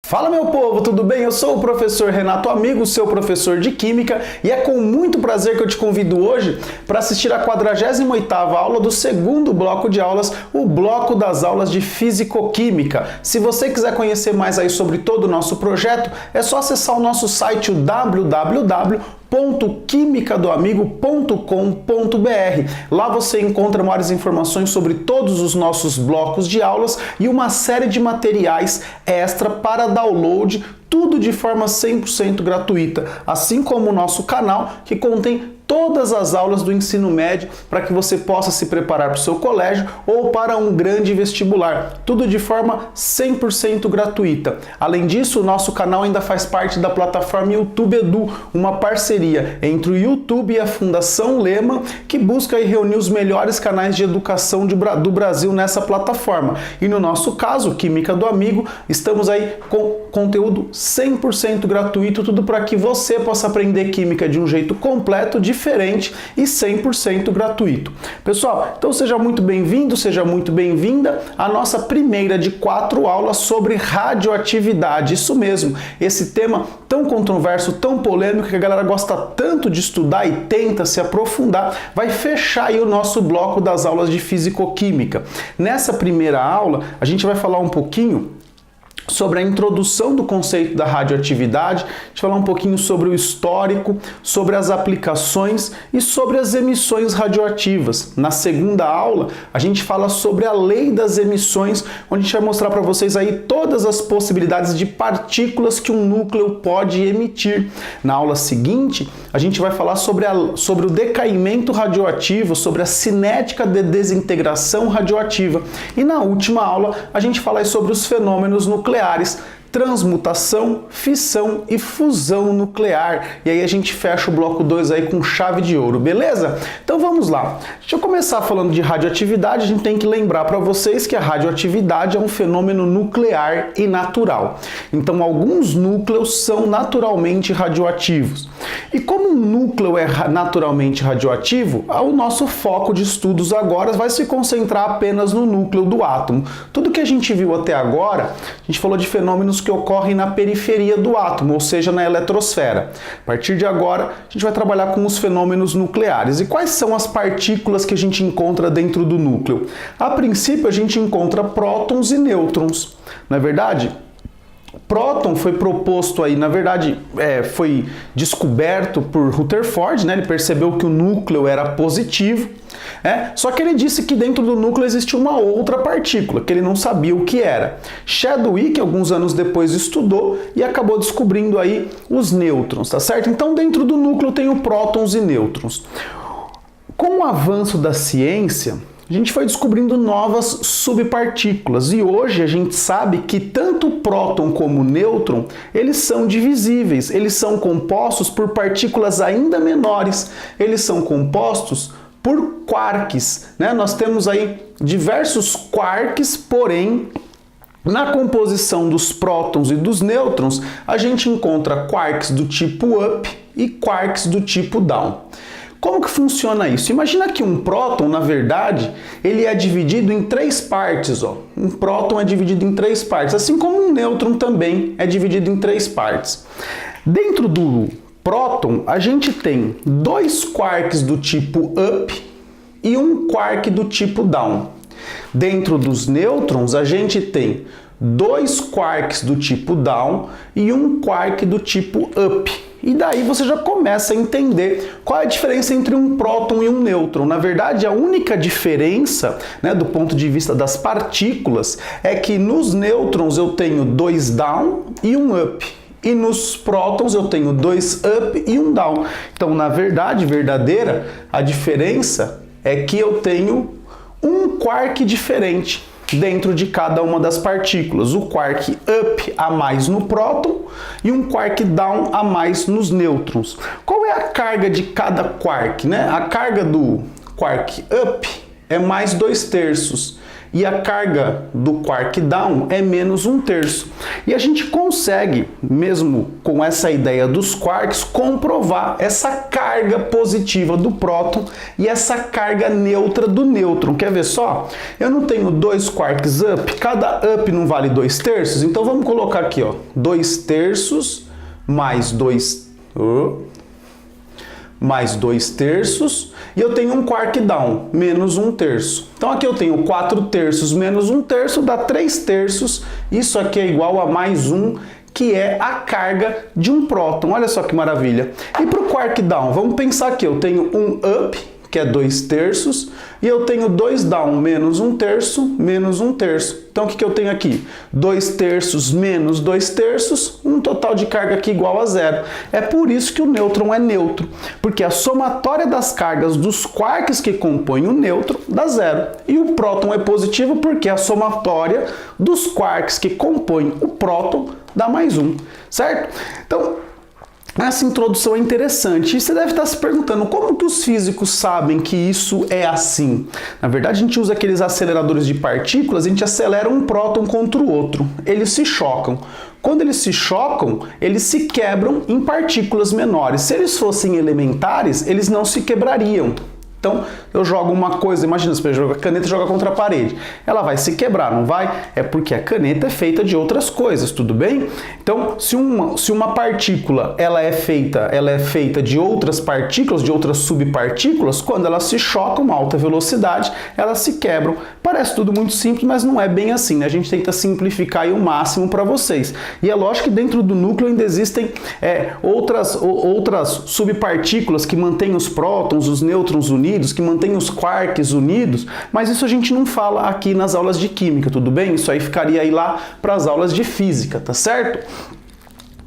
Fala meu povo, tudo bem? Eu sou o professor Renato Amigo, seu professor de Química, e é com muito prazer que eu te convido hoje para assistir a 48ª aula do segundo bloco de aulas, o bloco das aulas de Físico-Química. Se você quiser conhecer mais aí sobre todo o nosso projeto, é só acessar o nosso site www.quimicadoamigo.com.br. Lá você encontra maiores informações sobre todos os nossos blocos de aulas e uma série de materiais extra para download, tudo de forma 100% gratuita, assim como o nosso canal que contém todas as aulas do ensino médio para que você possa se preparar para o seu colégio ou para um grande vestibular, tudo de forma 100% gratuita. Além disso, o nosso canal ainda faz parte da plataforma YouTube Edu, uma parceria entre o YouTube e a Fundação Lehman, que busca reunir os melhores canais de educação do Brasil nessa plataforma. E no nosso caso, Química do Amigo, estamos aí com conteúdo 100% gratuito, tudo para que você possa aprender química de um jeito completo, diferente e 100% gratuito. Pessoal, então seja muito bem-vindo, seja muito bem-vinda à nossa primeira de 4 aulas sobre radioatividade. Isso mesmo, esse tema tão controverso, tão polêmico, que a galera gosta tanto de estudar e tenta se aprofundar, vai fechar aí o nosso bloco das aulas de Físico-Química. Nessa primeira aula, a gente vai falar um pouquinho sobre a introdução do conceito da radioatividade, a gente vai falar um pouquinho sobre o histórico, sobre as aplicações e sobre as emissões radioativas. Na segunda aula, a gente fala sobre a lei das emissões, onde a gente vai mostrar para vocês aí todas as possibilidades de partículas que um núcleo pode emitir. Na aula seguinte, a gente vai falar sobre o decaimento radioativo, sobre a cinética de desintegração radioativa. E na última aula, a gente fala aí sobre os fenômenos nucleares, transmutação, fissão e fusão nuclear. E aí a gente fecha o bloco 2 aí com chave de ouro, beleza? Então vamos lá. Deixa eu começar falando de radioatividade. A gente tem que lembrar para vocês que a radioatividade é um fenômeno nuclear e natural. Então alguns núcleos são naturalmente radioativos. E como um núcleo é naturalmente radioativo, o nosso foco de estudos agora vai se concentrar apenas no núcleo do átomo. Tudo que a gente viu até agora, a gente falou de fenômenos que ocorrem na periferia do átomo, ou seja, na eletrosfera. A partir de agora, a gente vai trabalhar com os fenômenos nucleares. E quais são as partículas que a gente encontra dentro do núcleo? A princípio, a gente encontra prótons e nêutrons. Não é verdade? Próton foi proposto aí, na verdade, foi descoberto por Rutherford, né? Ele percebeu que o núcleo era positivo, só que ele disse que dentro do núcleo existia uma outra partícula, que ele não sabia o que era. Chadwick, alguns anos depois, estudou e acabou descobrindo aí os nêutrons, tá certo? Então, dentro do núcleo tem o prótons e nêutrons. Com o avanço da ciência, a gente foi descobrindo novas subpartículas e hoje a gente sabe que tanto o próton como o nêutron, eles são divisíveis, eles são compostos por partículas ainda menores, eles são compostos por quarks, né? Nós temos aí diversos quarks, porém, na composição dos prótons e dos nêutrons, a gente encontra quarks do tipo up e quarks do tipo down. Como que funciona isso? Imagina que um próton, na verdade, ele é dividido em 3 partes. Um próton é dividido em 3 partes, assim como um nêutron também é dividido em 3 partes. Dentro do próton, a gente tem 2 quarks do tipo up e um quark do tipo down. Dentro dos nêutrons, a gente tem 2 quarks do tipo down e um quark do tipo up. E daí você já começa a entender qual é a diferença entre um próton e um nêutron. Na verdade, a única diferença, né, do ponto de vista das partículas, é que nos nêutrons eu tenho 2 down e um up. E nos prótons eu tenho 2 up e um down. Então, na verdade, verdadeira, a diferença é que eu tenho um quark diferente dentro de cada uma das partículas. O quark up a mais no próton e um quark down a mais nos nêutrons. Qual é a carga de cada quark, né? A carga do quark up é mais 2/3 e a carga do quark down é menos 1/3. E a gente consegue, mesmo com essa ideia dos quarks, comprovar essa carga positiva do próton e essa carga neutra do nêutron. Quer ver só? Eu não tenho 2 quarks up, cada up não vale 2/3, então vamos colocar aqui, ó, 2/3 mais 2/3, e eu tenho um quark down, menos 1/3. Então aqui eu tenho 4/3 menos 1/3, dá 3/3, isso aqui é igual a mais 1, que é a carga de um próton. Olha só que maravilha. E para o quark down, vamos pensar aqui, eu tenho um up, que é 2/3, e eu tenho 2 down menos 1/3, menos 1/3. Então o que eu tenho aqui? 2/3 menos 2/3, um total de carga aqui igual a 0. É por isso que o nêutron é neutro, porque a somatória das cargas dos quarks que compõem o nêutron dá 0. E o próton é positivo porque a somatória dos quarks que compõem o próton dá mais 1, certo? Então, essa introdução é interessante e você deve estar se perguntando como que os físicos sabem que isso é assim. Na verdade, a gente usa aqueles aceleradores de partículas, a gente acelera um próton contra o outro. Eles se chocam. Quando eles se chocam, eles se quebram em partículas menores. Se eles fossem elementares, eles não se quebrariam. Então, eu jogo uma coisa, imagina, você joga a caneta e joga contra a parede. Ela vai se quebrar, não vai? É porque a caneta é feita de outras coisas, tudo bem? Então, se uma partícula ela é feita de outras partículas, de outras subpartículas, quando elas se chocam a alta velocidade, elas se quebram. Parece tudo muito simples, mas não é bem assim, né? A gente tenta simplificar aí o máximo para vocês. E é lógico que dentro do núcleo ainda existem outras subpartículas que mantêm os prótons, os nêutrons unidos, que mantém os quarks unidos, mas isso a gente não fala aqui nas aulas de química, tudo bem? Isso aí ficaria aí lá para as aulas de física, tá certo?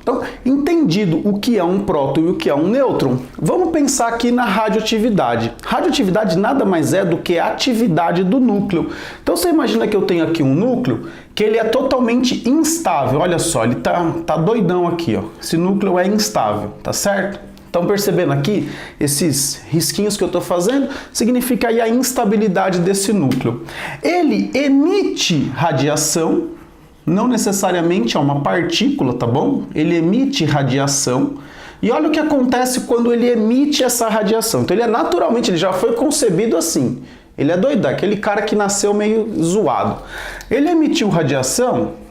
Então, entendido o que é um próton e o que é um nêutron, vamos pensar aqui na radioatividade. Radioatividade nada mais é do que a atividade do núcleo. Então você imagina que eu tenho aqui um núcleo que ele é totalmente instável. Olha só, ele tá doidão aqui, ó. Esse núcleo é instável, tá certo? Estão percebendo aqui, esses risquinhos que eu estou fazendo, significa aí a instabilidade desse núcleo. Ele emite radiação, não necessariamente é uma partícula, tá bom? Ele emite radiação. E olha o que acontece quando ele emite essa radiação. Então ele já foi concebido assim. Ele é doido, aquele cara que nasceu meio zoado. Ele emitiu radiação.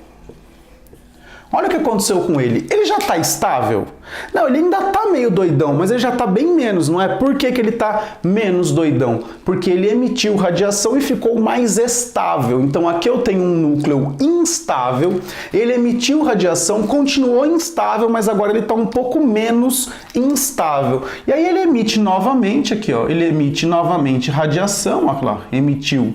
Olha o que aconteceu com ele. Ele já está estável? Não, ele ainda está meio doidão, mas ele já está bem menos, não é? Por que ele está menos doidão? Porque ele emitiu radiação e ficou mais estável. Então aqui eu tenho um núcleo instável, ele emitiu radiação, continuou instável, mas agora ele está um pouco menos instável. E aí ele emite novamente, aqui ó, ele emite novamente radiação, olha lá, emitiu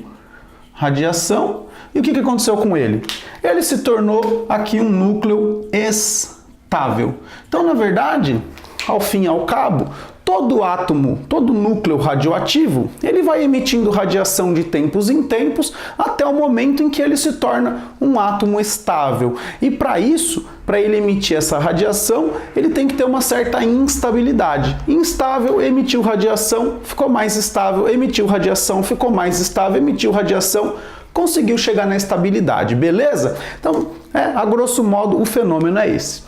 radiação. E o que aconteceu com ele? Ele se tornou aqui um núcleo estável. Então, na verdade, ao fim e ao cabo, todo átomo, todo núcleo radioativo, ele vai emitindo radiação de tempos em tempos até o momento em que ele se torna um átomo estável. E para isso, para ele emitir essa radiação, ele tem que ter uma certa instabilidade. Instável, emitiu radiação, ficou mais estável, emitiu radiação, ficou mais estável, emitiu radiação, conseguiu chegar na estabilidade, beleza? Então, a grosso modo, o fenômeno é esse.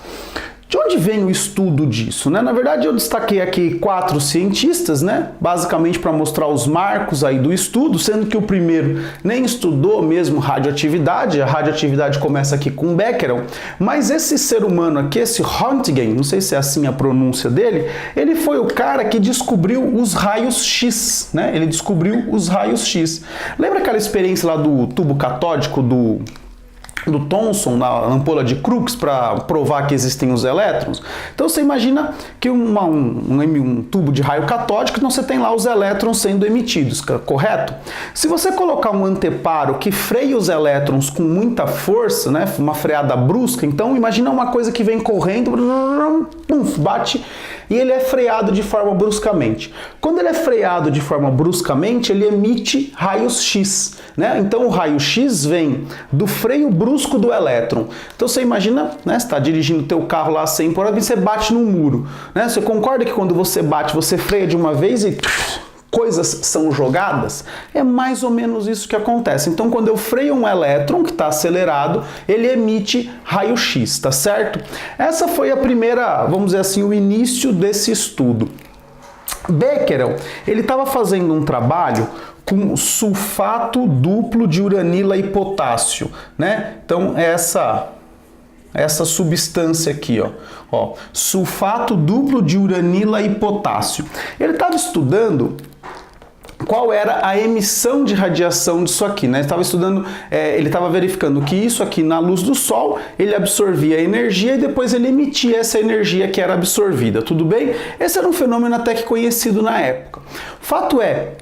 De onde vem o estudo disso, né? Na verdade, eu destaquei aqui 4 cientistas, né? Basicamente para mostrar os marcos aí do estudo, sendo que o primeiro nem estudou mesmo radioatividade, a radioatividade começa aqui com Becquerel, mas esse ser humano aqui, esse Röntgen, não sei se é assim a pronúncia dele, ele foi o cara que descobriu os raios X, né? Ele descobriu os raios X. Lembra aquela experiência lá do tubo catódico do Thomson na ampola de Crookes para provar que existem os elétrons? Então você imagina que um tubo de raio catódico, então você tem lá os elétrons sendo emitidos, correto? Se você colocar um anteparo que freia os elétrons com muita força, né, uma freada brusca, então imagina uma coisa que vem correndo, bate, e ele é freado de forma bruscamente. Quando ele é freado de forma bruscamente, ele emite raios X, né? Então o raio X vem do freio brusco do elétron. Então você imagina, né, você está dirigindo o teu carro lá a 100 por hora e você bate num muro, né? Você concorda que quando você bate, você freia de uma vez e coisas são jogadas? É mais ou menos isso que acontece. Então, quando eu freio um elétron que está acelerado, ele emite raio-x, tá certo? Essa foi a primeira, vamos dizer assim, o início desse estudo. Becquerel, ele estava fazendo um trabalho com sulfato duplo de uranila e potássio, né? Então, essa substância aqui, ó, sulfato duplo de uranila e potássio. Ele estava estudando qual era a emissão de radiação disso aqui, né? Ele estava verificando que isso aqui, na luz do sol, ele absorvia a energia e depois ele emitia essa energia que era absorvida, tudo bem? Esse era um fenômeno até que conhecido na época. O fato é,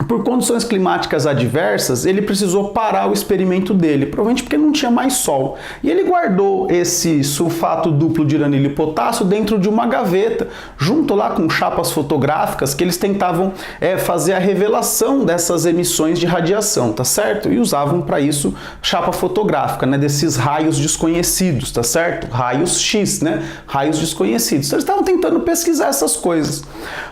por condições climáticas adversas, ele precisou parar o experimento dele, provavelmente porque não tinha mais sol. E ele guardou esse sulfato duplo de uranilo e potássio dentro de uma gaveta, junto lá com chapas fotográficas que eles tentavam fazer a revelação dessas emissões de radiação, tá certo? E usavam para isso chapa fotográfica, né, desses raios desconhecidos, tá certo? Raios X, né? Raios desconhecidos. Então, eles estavam tentando pesquisar essas coisas.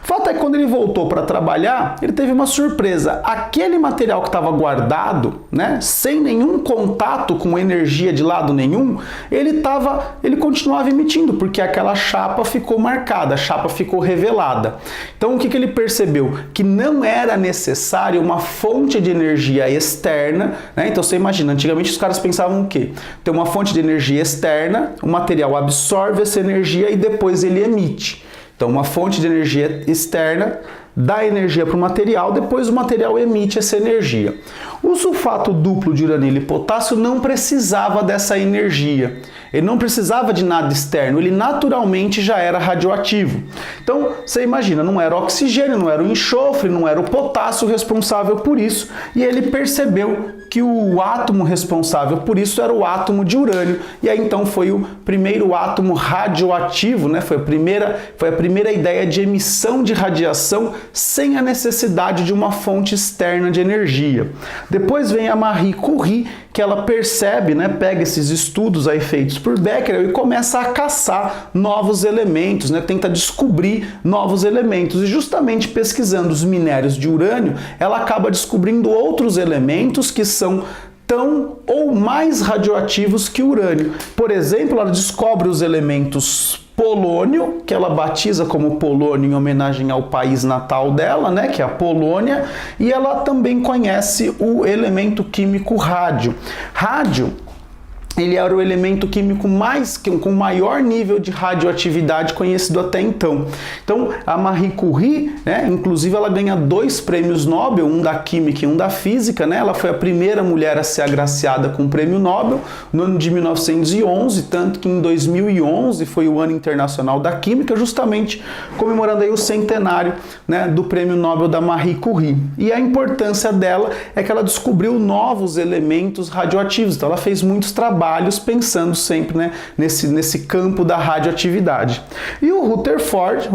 O fato é que quando ele voltou para trabalhar, ele teve uma surpresa. Aquele material que estava guardado, né, sem nenhum contato com energia de lado nenhum, ele continuava emitindo, porque aquela chapa ficou marcada, a chapa ficou revelada. Então, o que ele percebeu? Que não era necessário uma fonte de energia externa, né? Então, você imagina, antigamente os caras pensavam o quê? Tem uma fonte de energia externa, o material absorve essa energia e depois ele emite. Então, uma fonte de energia externa dá energia para o material, depois o material emite essa energia. O sulfato duplo de uranilo e potássio não precisava dessa energia. Ele não precisava de nada externo, ele naturalmente já era radioativo. Então, você imagina, não era o oxigênio, não era o enxofre, não era o potássio responsável por isso, e ele percebeu que o átomo responsável por isso era o átomo de urânio, e aí então foi o primeiro átomo radioativo, né? Foi a primeira ideia de emissão de radiação sem a necessidade de uma fonte externa de energia. Depois vem a Marie Curie, que ela percebe, né, pega esses estudos aí feitos por Becquerel e começa a caçar novos elementos, né, tenta descobrir novos elementos. E justamente pesquisando os minérios de urânio, ela acaba descobrindo outros elementos que são tão ou mais radioativos que o urânio. Por exemplo, ela descobre os elementos polônio, que ela batiza como polônio em homenagem ao país natal dela, né, que é a Polônia, e ela também conhece o elemento químico rádio. Rádio, ele era o elemento químico com maior nível de radioatividade conhecido até então. Então, a Marie Curie, né, inclusive ela ganha 2 prêmios Nobel, um da química e um da física, né? Ela foi a primeira mulher a ser agraciada com o prêmio Nobel no ano de 1911, tanto que em 2011 foi o Ano Internacional da Química, justamente comemorando aí o centenário, né, do prêmio Nobel da Marie Curie. E a importância dela é que ela descobriu novos elementos radioativos, então ela fez muitos trabalhos pensando sempre, né, nesse campo da radioatividade. E o Rutherford,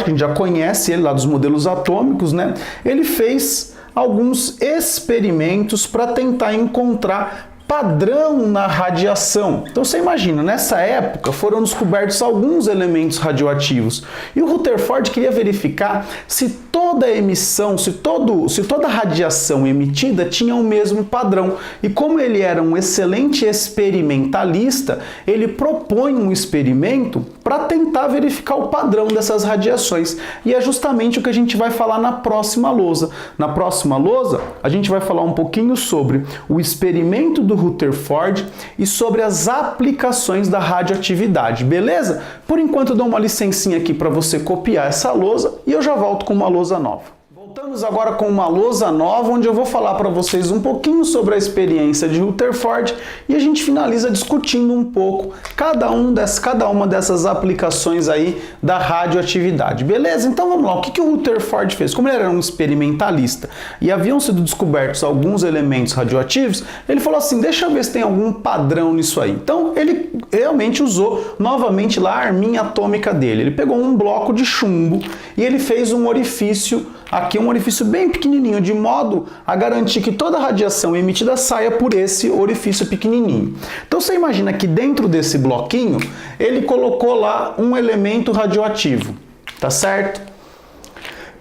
que a gente já conhece ele lá dos modelos atômicos, né, ele fez alguns experimentos para tentar encontrar padrão na radiação. Então você imagina, nessa época foram descobertos alguns elementos radioativos e o Rutherford queria verificar se toda emissão, se toda radiação emitida tinha o mesmo padrão. E como ele era um excelente experimentalista, ele propõe um experimento para tentar verificar o padrão dessas radiações. E é justamente o que a gente vai falar na próxima lousa. Na próxima lousa, a gente vai falar um pouquinho sobre o experimento do Rutherford e sobre as aplicações da radioatividade, beleza? Por enquanto eu dou uma licencinha aqui para você copiar essa lousa e eu já volto com uma lousa nova. Voltamos agora com uma lousa nova, onde eu vou falar para vocês um pouquinho sobre a experiência de Rutherford e a gente finaliza discutindo um pouco cada uma dessas aplicações aí da radioatividade, beleza? Então vamos lá, o que o Rutherford fez? Como ele era um experimentalista e haviam sido descobertos alguns elementos radioativos, ele falou assim, deixa eu ver se tem algum padrão nisso aí. Então ele realmente usou novamente lá a arminha atômica dele. Ele pegou um bloco de chumbo e ele fez um orifício aqui, um orifício bem pequenininho, de modo a garantir que toda a radiação emitida saia por esse orifício pequenininho. Então você imagina que dentro desse bloquinho, ele colocou lá um elemento radioativo, tá certo?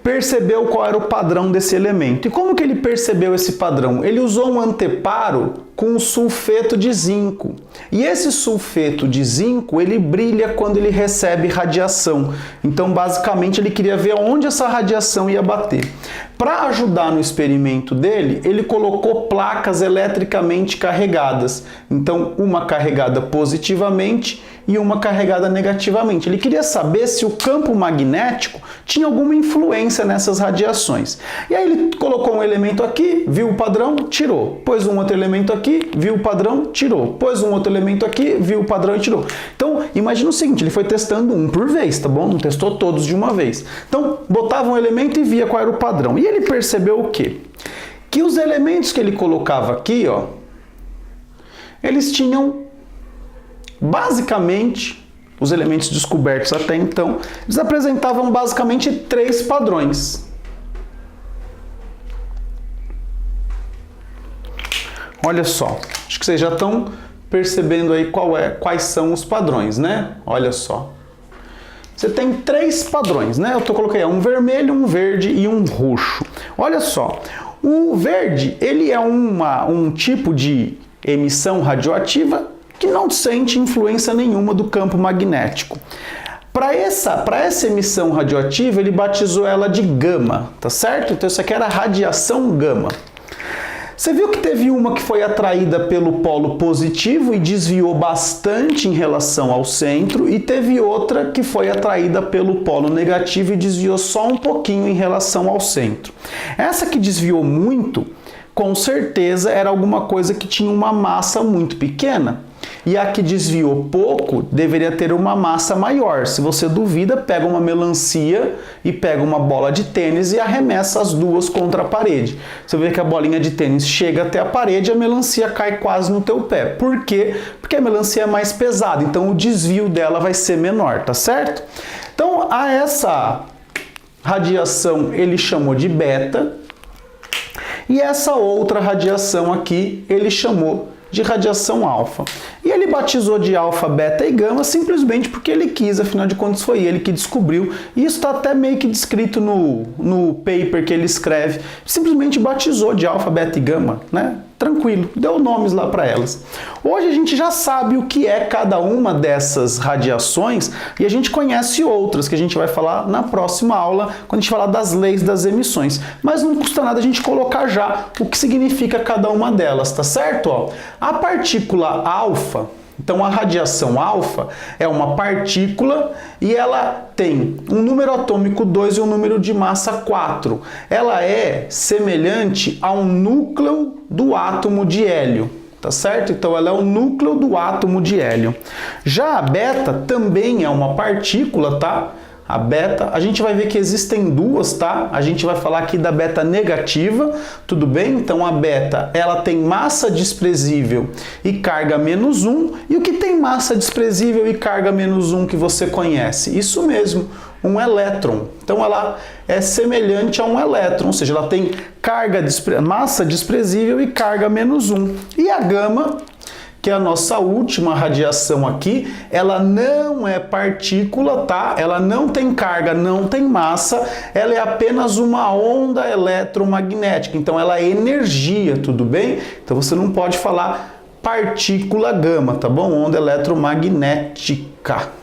percebeu qual era o padrão desse elemento. E como que ele percebeu esse padrão? Ele usou um anteparo com sulfeto de zinco. E esse sulfeto de zinco, ele brilha quando ele recebe radiação. Então, basicamente, ele queria ver onde essa radiação ia bater. Para ajudar no experimento dele, ele colocou placas eletricamente carregadas. Então, uma carregada positivamente e uma carregada negativamente. Ele queria saber se o campo magnético tinha alguma influência nessas radiações. E aí ele colocou um elemento aqui, viu o padrão, tirou. Pôs um outro elemento aqui, viu o padrão, tirou. Pôs um outro elemento aqui, viu o padrão e tirou. Então, imagina o seguinte, ele foi testando um por vez, tá bom? Não testou todos de uma vez. Então, botava um elemento e via qual era o padrão. E ele percebeu o quê? Que os elementos que ele colocava aqui, ó, eles tinham basicamente, os elementos descobertos até então, eles apresentavam basicamente 3 padrões. Olha só, acho que vocês já estão percebendo aí quais são os padrões, né? Olha só. Você tem 3 padrões, né? Eu coloquei um vermelho, um verde e um roxo. Olha só, o verde, ele é um tipo de emissão radioativa que não sente influência nenhuma do campo magnético. Para essa emissão radioativa, ele batizou ela de gama, tá certo? Então isso aqui era radiação gama. Você viu que teve uma que foi atraída pelo polo positivo e desviou bastante em relação ao centro, e teve outra que foi atraída pelo polo negativo e desviou só um pouquinho em relação ao centro. Essa que desviou muito, com certeza era alguma coisa que tinha uma massa muito pequena. E a que desviou pouco deveria ter uma massa maior. Se você duvida, pega uma melancia e pega uma bola de tênis e arremessa as duas contra a parede. Você vê que a bolinha de tênis chega até a parede e a melancia cai quase no teu pé. Por quê? Porque a melancia é mais pesada, então o desvio dela vai ser menor, tá certo? Então, a essa radiação ele chamou de beta, e essa outra radiação aqui ele chamou de radiação alfa. E ele batizou de alfa, beta e gama simplesmente porque ele quis, afinal de contas foi ele que descobriu. E isso está até meio que descrito no paper que ele escreve. Simplesmente batizou de alfa, beta e gama, né? Tranquilo, deu nomes lá para elas. Hoje a gente já sabe o que é cada uma dessas radiações e a gente conhece outras que a gente vai falar na próxima aula, quando a gente falar das leis das emissões. Mas não custa nada a gente colocar já o que significa cada uma delas, tá certo? Ó, a partícula alfa, então a radiação alfa é uma partícula e ela tem um número atômico 2 e um número de massa 4. Ela é semelhante a um núcleo do átomo de hélio, tá certo? Então ela é o núcleo do átomo de hélio. Já a beta também é uma partícula, tá? A beta, a gente vai ver que existem duas, tá? A gente vai falar aqui da beta negativa, tudo bem? Então a beta, ela tem massa desprezível e carga -1. E o que tem massa desprezível e carga -1 que você conhece? Isso mesmo, um elétron. Então ela é semelhante a um elétron, ou seja, ela tem massa desprezível e carga -1. E a gama, que é a nossa última radiação aqui, ela não é partícula, tá? Ela não tem carga, não tem massa, ela é apenas uma onda eletromagnética, então ela é energia, tudo bem? Então você não pode falar partícula gama, tá bom? Onda eletromagnética.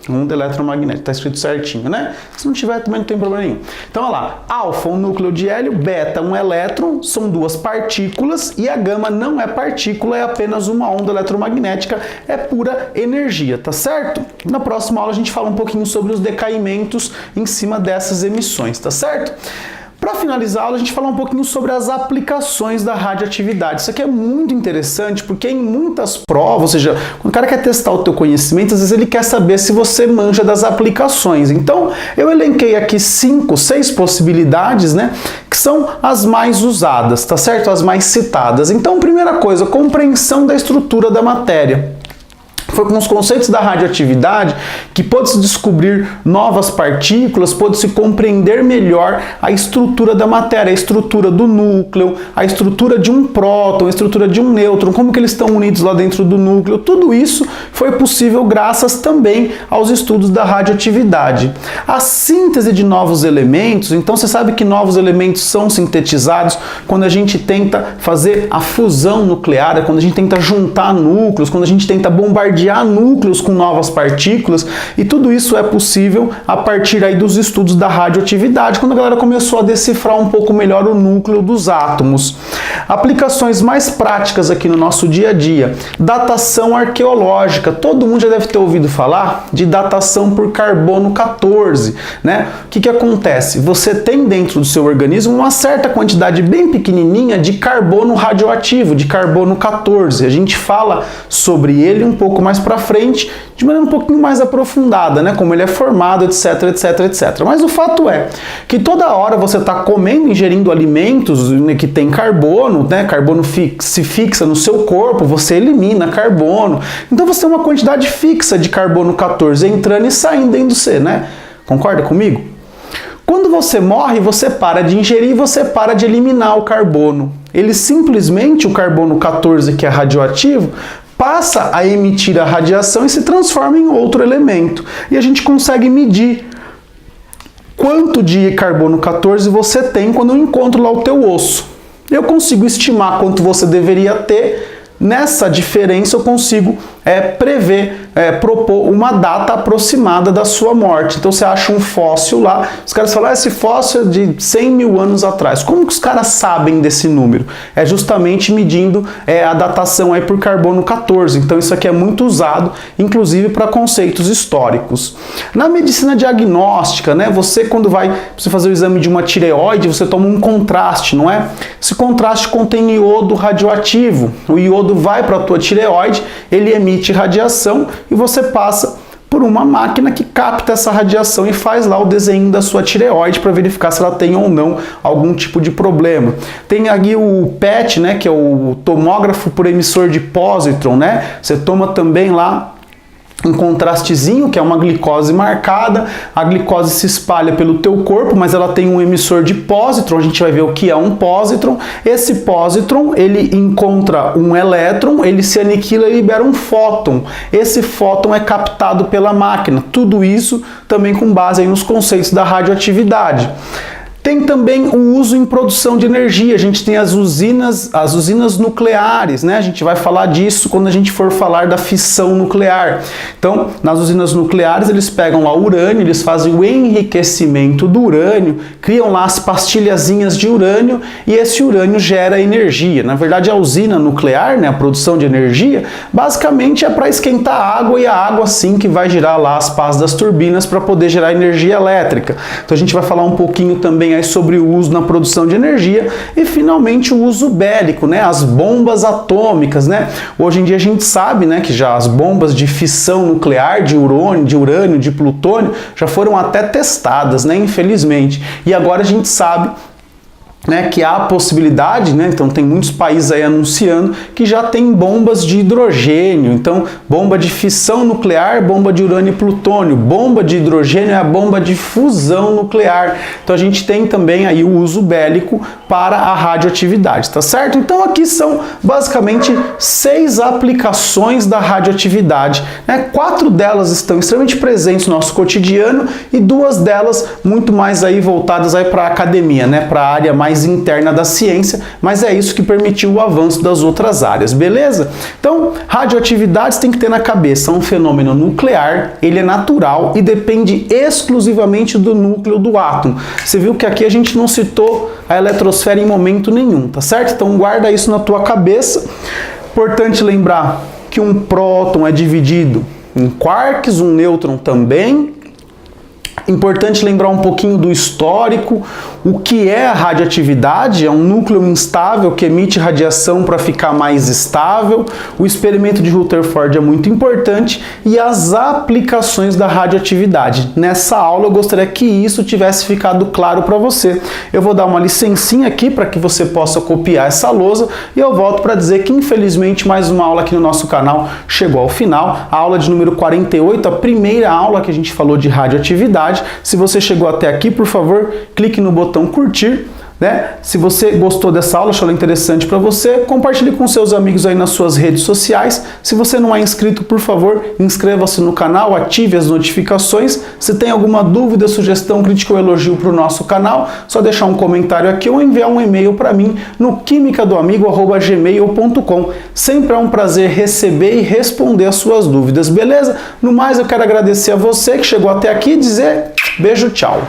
Onda eletromagnética, tá escrito certinho, né? Se não tiver, também não tem problema nenhum. Então, olha lá, alfa, um núcleo de hélio, beta, um elétron, são duas partículas, e a gama não é partícula, é apenas uma onda eletromagnética, é pura energia, tá certo? Na próxima aula a gente fala um pouquinho sobre os decaimentos em cima dessas emissões, tá certo? Para finalizar a aula, a gente fala um pouquinho sobre as aplicações da radioatividade. Isso aqui é muito interessante porque em muitas provas, ou seja, quando o cara quer testar o teu conhecimento, às vezes ele quer saber se você manja das aplicações. Então, eu elenquei aqui 5, 6 possibilidades, né, que são as mais usadas, tá certo? As mais citadas. Então, primeira coisa, compreensão da estrutura da matéria. Foi com os conceitos da radioatividade que pôde-se descobrir novas partículas, pôde-se compreender melhor a estrutura da matéria, a estrutura do núcleo, a estrutura de um próton, a estrutura de um nêutron, como que eles estão unidos lá dentro do núcleo. Tudo isso foi possível graças também aos estudos da radioatividade. A síntese de novos elementos, então você sabe que novos elementos são sintetizados quando a gente tenta fazer a fusão nuclear, quando a gente tenta juntar núcleos, quando a gente tenta bombardear núcleos com novas partículas, e tudo isso é possível a partir aí dos estudos da radioatividade, quando a galera começou a decifrar um pouco melhor o núcleo dos átomos. Aplicações mais práticas aqui no nosso dia a dia. Datação arqueológica. Todo mundo já deve ter ouvido falar de datação por carbono 14, né? O que acontece? Você tem dentro do seu organismo uma certa quantidade bem pequenininha de carbono radioativo, de carbono 14. A gente fala sobre ele um pouco mais para frente, de maneira um pouquinho mais aprofundada, né? Como ele é formado, etc, etc, etc. Mas o fato é que toda hora você está comendo, ingerindo alimentos, né, que tem carbono, né? Carbono se fixa no seu corpo, você elimina carbono. Então você tem uma quantidade fixa de carbono 14 entrando e saindo dentro de você, né? Concorda comigo? Quando você morre, você para de ingerir e você para de eliminar o carbono. Ele simplesmente, o carbono 14, que é radioativo, passa a emitir a radiação e se transforma em outro elemento. E a gente consegue medir quanto de carbono 14 você tem quando eu encontro lá o teu osso. Eu consigo estimar quanto você deveria ter. Nessa diferença eu consigo prever, propor uma data aproximada da sua morte. Então você acha um fóssil lá, os caras falam, esse fóssil é de 100 mil anos atrás. Como que os caras sabem desse número? É justamente medindo a datação aí por carbono 14. Então isso aqui é muito usado, inclusive para conceitos históricos. Na medicina diagnóstica, né, você quando vai fazer o exame de uma tireoide, você toma um contraste, não é? Esse contraste contém iodo radioativo. O iodo vai para a tua tireoide, ele emite radiação e você passa por uma máquina que capta essa radiação e faz lá o desenho da sua tireoide para verificar se ela tem ou não algum tipo de problema. Tem aqui o PET, né, que é o tomógrafo por emissor de pósitron, né? Você toma também lá um contrastezinho, que é uma glicose marcada. A glicose se espalha pelo teu corpo, mas ela tem um emissor de pósitron. A gente vai ver o que é um pósitron. Esse pósitron, ele encontra um elétron, ele se aniquila e libera um fóton. Esse fóton é captado pela máquina. Tudo isso também com base aí nos conceitos da radioatividade. Tem também o uso em produção de energia. A gente tem as usinas nucleares, né? A gente vai falar disso quando a gente for falar da fissão nuclear. Então, nas usinas nucleares, eles pegam lá urânio, eles fazem o enriquecimento do urânio, criam lá as pastilhazinhas de urânio e esse urânio gera energia. Na verdade, a usina nuclear, né, a produção de energia, basicamente é para esquentar a água e a água sim que vai girar lá as pás das turbinas para poder gerar energia elétrica. Então, a gente vai falar um pouquinho também aí sobre o uso na produção de energia e finalmente o uso bélico, né? As bombas atômicas, né? Hoje em dia a gente sabe, né, que já as bombas de fissão nuclear de urânio, de plutônio já foram até testadas, né? Infelizmente. E agora a gente sabe, né, que há a possibilidade, né, então tem muitos países aí anunciando que já tem bombas de hidrogênio, então bomba de fissão nuclear, bomba de urânio e plutônio, bomba de hidrogênio é a bomba de fusão nuclear, então a gente tem também aí o uso bélico para a radioatividade, tá certo? Então aqui são basicamente 6 aplicações da radioatividade, né? 4 delas estão extremamente presentes no nosso cotidiano e 2 delas muito mais aí voltadas aí para a academia, né, para a área mais interna da ciência, mas é isso que permitiu o avanço das outras áreas, beleza? Então, radioatividade você tem que ter na cabeça um fenômeno nuclear, ele é natural e depende exclusivamente do núcleo do átomo. Você viu que aqui a gente não citou a eletrosfera em momento nenhum, tá certo? Então guarda isso na tua cabeça. Importante lembrar que um próton é dividido em quarks, um nêutron também. Importante lembrar um pouquinho do histórico. o que é a radioatividade, é um núcleo instável que emite radiação para ficar mais estável, o experimento de Rutherford é muito importante e as aplicações da radioatividade. Nessa aula eu gostaria que isso tivesse ficado claro para você. Eu vou dar uma licencinha aqui para que você possa copiar essa lousa e eu volto para dizer que infelizmente mais uma aula aqui no nosso canal chegou ao final, a aula de número 48, a primeira aula que a gente falou de radioatividade. Se você chegou até aqui, por favor, clique no botão curtir, né? Se você gostou dessa aula, achou ela interessante para você, compartilhe com seus amigos aí nas suas redes sociais. Se você não é inscrito, por favor, inscreva-se no canal, ative as notificações. Se tem alguma dúvida, sugestão, crítica ou elogio para o nosso canal, só deixar um comentário aqui ou enviar um e-mail para mim no quimicadoamigo@gmail.com. Sempre é um prazer receber e responder as suas dúvidas, beleza? No mais, eu quero agradecer a você que chegou até aqui e dizer beijo, tchau!